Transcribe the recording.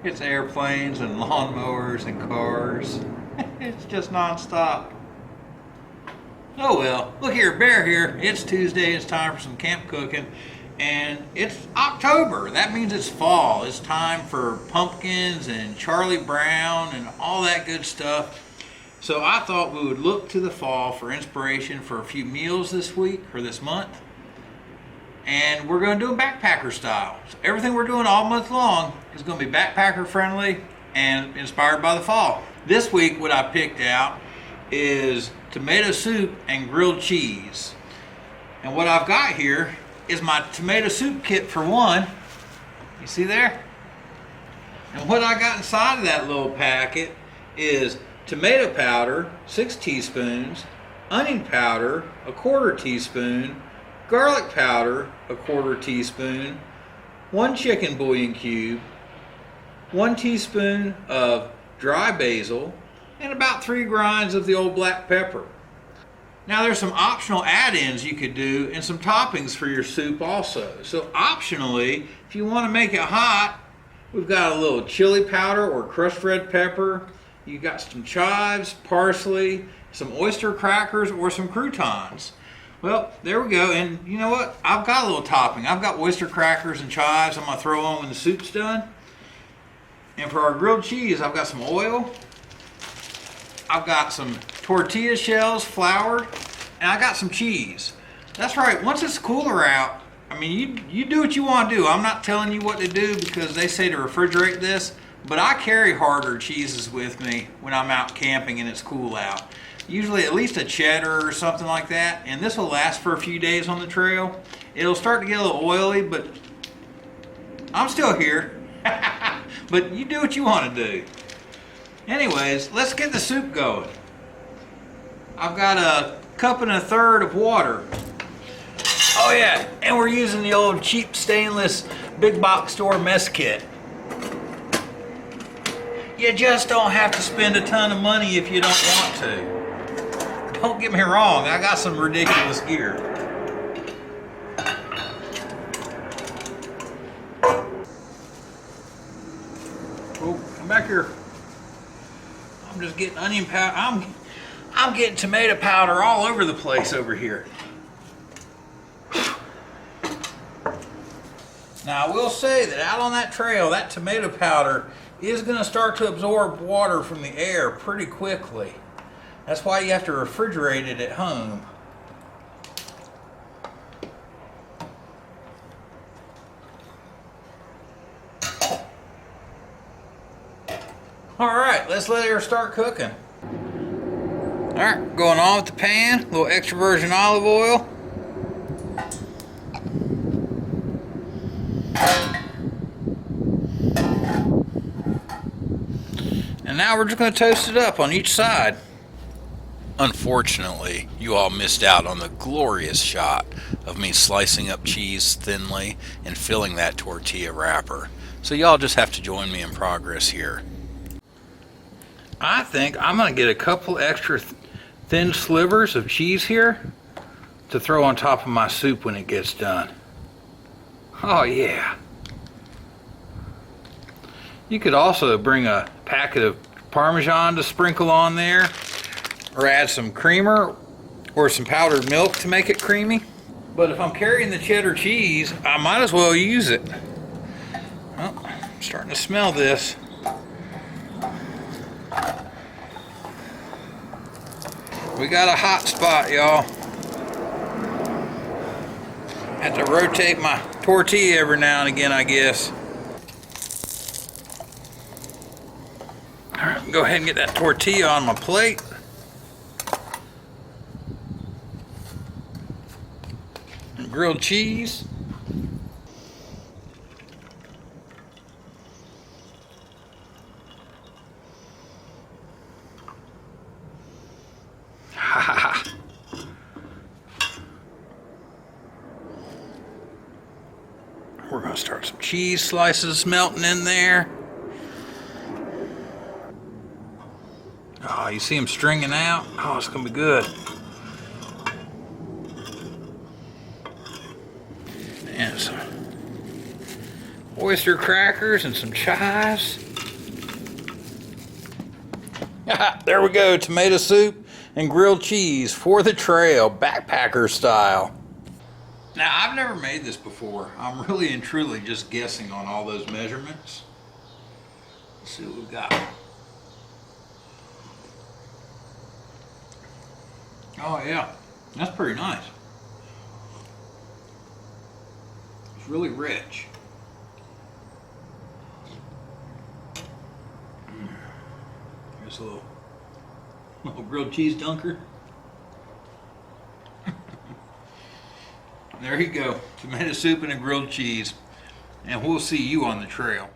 It's airplanes and lawnmowers and cars. It's just nonstop. Oh well, look here, Bear here. It's Tuesday, it's time for some camp cooking. And it's October. That means it's fall. It's time for pumpkins and Charlie Brown and all that good stuff. So I thought we would look to the fall for inspiration for a few meals this week or this month. And we're going to do them backpacker style. So everything we're doing all month long is going to be backpacker friendly and inspired by the fall. This week what I picked out is tomato soup and grilled cheese. And what I've got here is my tomato soup kit for one. You see there? And what I got inside of that little packet is tomato powder, 6 teaspoons, onion powder, 1/4 teaspoon, garlic powder, 1/4 teaspoon, 1 chicken bouillon cube, 1 teaspoon of dry basil, and about 3 grinds of the old black pepper. Now there's some optional add-ins you could do and some toppings for your soup also. So optionally, if you want to make it hot, we've got a little chili powder or crushed red pepper. You've got some chives, parsley, some oyster crackers, or some croutons. Well, there we go. And you know what? I've got a little topping. I've got oyster crackers and chives I'm going to throw on when the soup's done. And for our grilled cheese, I've got some oil. I've got some tortilla shells, flour, and I got some cheese. That's right, once it's cooler out, I mean, you do what you want to do. I'm not telling you what to do because they say to refrigerate this, but I carry harder cheeses with me when I'm out camping and it's cool out. Usually at least a cheddar or something like that, and this will last for a few days on the trail. It'll start to get a little oily, but I'm still here. But you do what you want to do. Anyways, let's get the soup going. I've got a 1.25 cups of water. Oh yeah, and we're using the old cheap stainless big box store mess kit. You just don't have to spend a ton of money if you don't want to. Don't get me wrong, I got some ridiculous gear. Oh, come back here. I'm just getting onion powder. I'm getting tomato powder all over the place over here. Now I will say that out on that trail, that tomato powder is going to start to absorb water from the air pretty quickly. That's why you have to refrigerate it at home. Alright, let's let her start cooking. Alright, going on with the pan, a little extra virgin olive oil. And now we're just going to toast it up on each side. Unfortunately, you all missed out on the glorious shot of me slicing up cheese thinly and filling that tortilla wrapper. So y'all just have to join me in progress here. I think I'm going to get a couple extra thin slivers of cheese here to throw on top of my soup when it gets done. Oh yeah. You could also bring a packet of Parmesan to sprinkle on there, or add some creamer or some powdered milk to make it creamy. But if I'm carrying the cheddar cheese, I might as well use it. Oh, I'm starting to smell this. We got a hot spot, y'all. Have to rotate my tortilla every now and again, I guess. All right, go ahead and get that tortilla on my plate. And grilled cheese. We're going to start some cheese slices melting in there. Oh, you see them stringing out? Oh, it's going to be good. And some oyster crackers and some chives. There we go, tomato soup and grilled cheese for the trail, backpacker style. Now, I've never made this before. I'm really and truly just guessing on all those measurements. Let's see what we've got. Oh yeah, that's pretty nice. It's really rich. Here's a little grilled cheese dunker. There you go, tomato soup and a grilled cheese. And we'll see you on the trail.